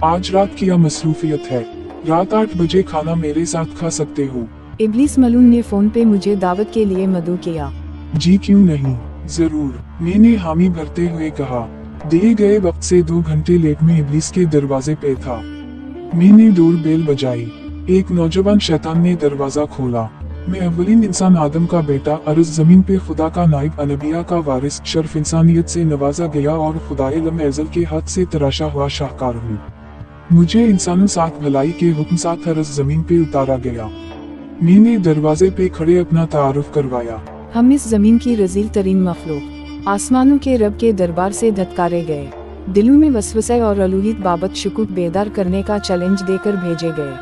आज रात की मसरूफियत है। रात 8 बजे खाना मेरे साथ खा सकते हो। इब्लीस मलून ने फोन पे मुझे दावत के लिए मदऊ किया। जी क्यों नहीं, जरूर, मैंने हामी भरते हुए कहा। दिए गए वक्त से 2 घंटे लेट में इब्लीस के दरवाजे पे था। मैंने डोर बेल बजाई। एक नौजवान शैतान ने दरवाजा खोला। मैं अव्वलीन इंसान आदम का बेटा, अर्ज़ ज़मीन पे खुदा का नाइब, अनबिया का वारिस, शर्फ इंसानियत से नवाजा गया और खुदाए लम अज़ल के हाथ से तराशा हुआ शाहकार हूँ। मुझे इंसानों साथ भलाई के हुक्म साथ अर्ज़ ज़मीन पे उतारा गया। मैंने दरवाजे पे खड़े अपना तारुफ करवाया। हम इस जमीन की रजील तरीन मखलूक, आसमानों के रब के दरबार से धत्कारे गए। दिलों में वसवसे और अलूहियत बाबत शुकूक बेदार करने का चैलेंज देकर भेजे गए।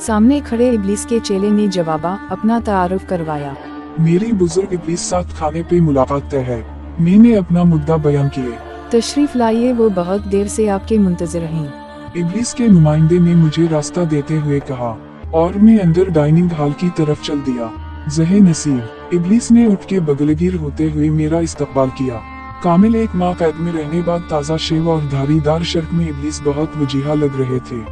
सामने खड़े इब्लीस के चेले ने जवाबा अपना तारुफ करवाया। मेरी बुजुर्ग इब्लीस साथ खाने पे मुलाकात तय है। मैंने अपना मुद्दा बयान किए। तशरीफ लाइए, वो बहुत देर से आपके मुंतज़िर हैं। इब्लीस के नुमाइंदे ने मुझे रास्ता देते हुए कहा और मैं अंदर डाइनिंग हॉल की तरफ चल दिया। ज़हे नसीब, इब्लीस ने उठ के बगलगीर होते हुए मेरा इस्तकबाल किया। कामिल 1 माह कैद में रहने बाद ताज़ा शेव और धारीदार शर्ट में इब्लीस बहुत वजीहा लग रहे थे।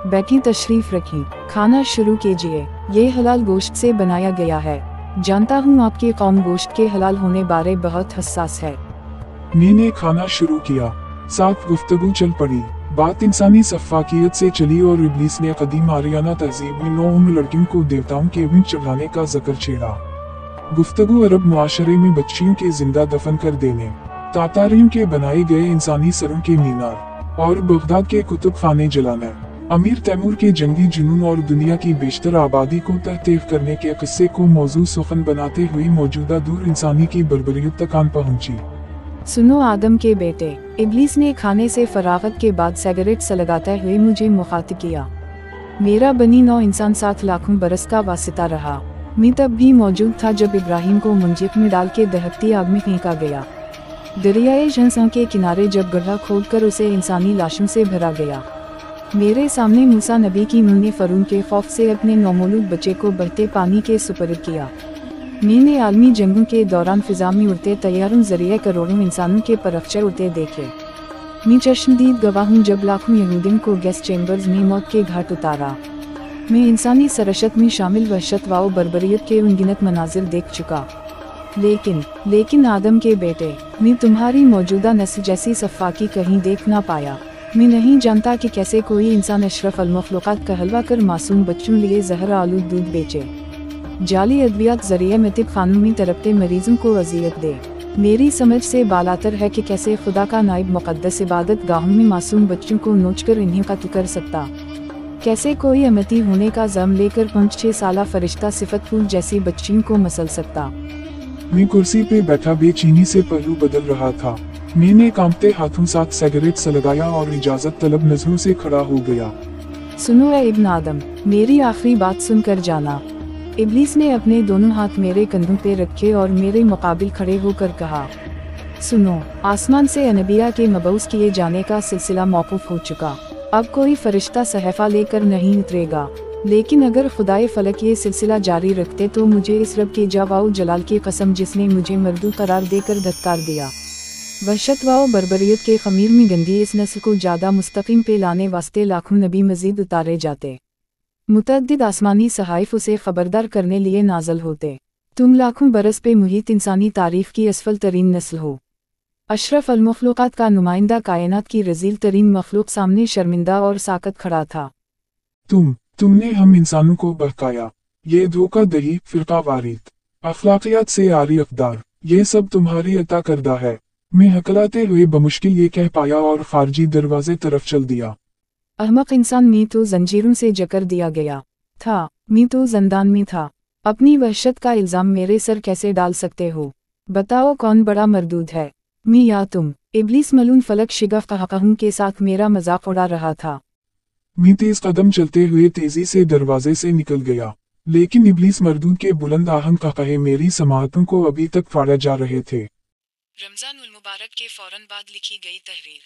बैठी, तशरीफ रखी, खाना शुरू कीजिए। ये हलाल गोश्त से बनाया गया है। जानता हूँ आपकी कौम गोश्त के हलाल होने बारे बहुत हसास है। मैंने खाना शुरू किया। साथ गुफ्तगू चल पड़ी। बात इंसानी सफ़ाकियत से चली और इब्लीस ने कदीम आरियाना तहजीब में 9 उम्र लड़कियों को देवताओं के ऊंट चढ़ाने का जिक्र छेड़ा। गुफ्तगू अरब मुआशरे में बच्चियों के जिंदा दफन कर देने, तातारियों के बनाए गए इंसानी सरों के मीनार और बगदाद के कुतुब खाने जलाना, अमीर तैमूर के जंगी जुनून और दुनिया की बेशतर आबादी को तहतीफ करने के किस्से को मौजू सुखन बनाते हुए मौजूदा दूर इंसानी की बर्बरियत तक आन पहुंची। सुनो आदम के बेटे, इब्लीस ने खाने से फरागत के बाद सिगरेट सलगाते हुए मुझे मुखातिब किया। मेरा बनी नौ इंसान 7 लाखों बरस का वास्ता रहा। मैं तब भी मौजूद था जब इब्राहिम को मुंजिक में डाल के दहकती आग में फेंका गया। दरियाए जंसा के किनारे जब गड्ढा खोदकर उसे इंसानी लाशों से भरा गया। मेरे सामने मूसा नबी की मुँह ने फरून के खौफ से अपने नौमौलूद बच्चे को बहते पानी के सुपुर्द किया। मैंने आलमी जंगों के दौरान फिजा में उड़ते तैयारों जरिए करोड़ों इंसानों के परखचे उड़ते देखे। मैं चश्मदीद गवाह हूँ जब लाखों यहूदियों को गैस चैम्बर्स में मौत के घाट उतारा। मैं इंसानी सरशत में शामिल वहशत व बर्बरियत के अनगिनत मनाजिर देख चुका। लेकिन आदम के बेटे, मैं तुम्हारी मौजूदा नस्ल जैसी सफ़ाकी कहीं देख ना पाया। मैं नहीं जानता कि कैसे कोई इंसान अशरफ अल-मखलूक़ात का हलवा कर मासूम बच्चों लिए जहर आलूद दूध बेचे, जाली अद्वियात जरिए मतिब खानों में तड़पते मरीजों को अजियत दे। मेरी समझ से बालातर है कि कैसे खुदा का नाइब मुक़द्दस इबादत गाहों में मासूम बच्चों को नोचकर इन्हें कत्ल कर सकता। कैसे कोई अमती होने का ज़म लेकर 5-6 साला फरिश्ता सिफत फूल जैसी बच्चियों को मसल सकता। मैं कुर्सी पे बैठा बेचैनी से पहलू बदल रहा था। मैंने कांपते हाथों साथ सिगरेट सलगाया और इजाज़त तलब नजरों से खड़ा हो गया। सुनो ए इब्न आदम, मेरी आखिरी बात सुनकर जाना। इब्लीस ने अपने दोनों हाथ मेरे कंधों पे रखे और मेरे मुकाबिल खड़े होकर कहा, सुनो, आसमान से अनबिया के मबऊस किए जाने का सिलसिला मौकूफ हो चुका। अब कोई फरिश्ता सहफ़ा लेकर नहीं उतरेगा। लेकिन अगर खुदाए फलक ये सिलसिला जारी रखते तो मुझे इस रब के जवाउ जलाल की कसम जिसने मुझे मर्दू करार देकर धत्कार दिया, वहशत व बर्बरियत के खमीर में गंदी इस नस्ल को ज़्यादा मुस्तकीम पे लाने वास्ते लाखों नबी मजीद उतारे जाते। मुतअद्दिद आसमानी सहाइफ उसे खबरदार करने लिए नाजल होते। तुम लाखों बरस पे मुहित इंसानी तारीफ की असफल तरीन नस्ल हो। अशरफ अल-मखलूक़ात का नुमाइंदा कायनात की रजील तरीन मखलूक सामने शर्मिंदा और साकत खड़ा था। तुमने हम इंसानों को बहकाया। ये धोखा दही, फिरका वारीत, अखलाकियात से आरी अक़दार, ये सब तुम्हारी अता करदा है। मैं हकलाते हुए बमुश्किल ये कह पाया और खारजी दरवाजे तरफ चल दिया। अहमक इंसान, मैं तो जंजीरों से जकड़ दिया गया था। मैं तो जिंदान में था। अपनी वहशत का इल्ज़ाम मेरे सर कैसे डाल सकते हो? बताओ कौन बड़ा मरदूद है, मैं या तुम? इब्लीस मलून फलक शिगफ कहकहूं के साथ मेरा मजाक उड़ा रहा था। मैं तेज कदम चलते हुए तेजी से दरवाजे से निकल गया, लेकिन इब्लीस मरदूद के बुलंद आहंग कहकहे मेरी समाअतों को अभी तक फाड़ा जा रहे थे। रमजान उल मुबारक के फौरन बाद लिखी गई तहरीर।